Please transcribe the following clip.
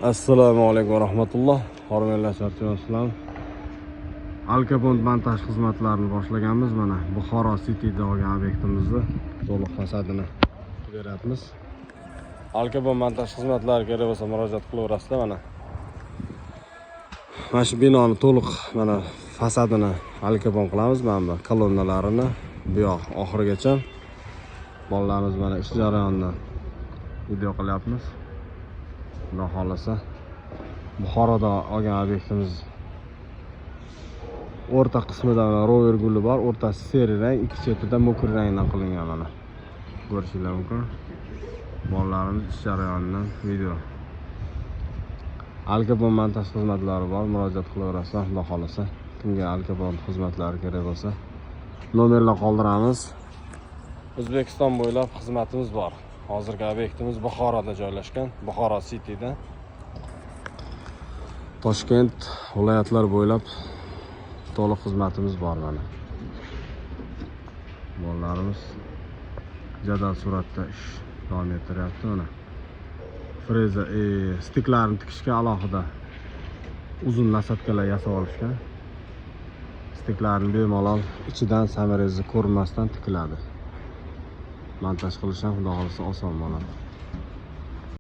Assalomu alaykum va rahmatulloh. Hurmatli shartchilar. Alkabond montaj xizmatlarini boshlaganmiz. Mana Buxoro City'da olgan obyektimizni to'liq fasadini beryapmiz. Alkabond montaj xizmatlari kerak bo'lsa murojaat qilaverasizlar mana. Mana shu binoni to'liq mana fasadini alkabond qilamiz. Mana bu kolonnalarini bu yoq oxirigacha. Bolalarimiz mana ish jarayonida video qilyapmiz. Xudo xolasa Buxoroda olgan obyektimiz o'rta qismida rover guli bor, o'rtasi seri rang, ikki chetida mokr rangdan qilingan mana. Ko'rishingiz mumkin. Bolalarimiz ish jarayonidan video. Alkabond montaj xizmatlari bor, murojaat qilaverasizlar, xudo xolasa. Kimga alkabond xizmatlari kerak bo'lsa, nomerlar qoldiramiz. O'zbekiston bo'ylab xizmatimiz bor. Hozirgi obyektimiz Buxoroda joylashgan, Buxoro City'da. Toshkent viloyatlar bo'ylab to'liq xizmatimiz bor mana. Bolalarimiz jadal suratda ish davom ettiryapti mana. Freza stiklarni tikishga alohida uzun nasatkalar yasab olishgan. Stiklarni bemalol ichidan samarasi ko'rinmasdan tikiladi. Montaj qilish ham xudo xolasa oson bo'ladi.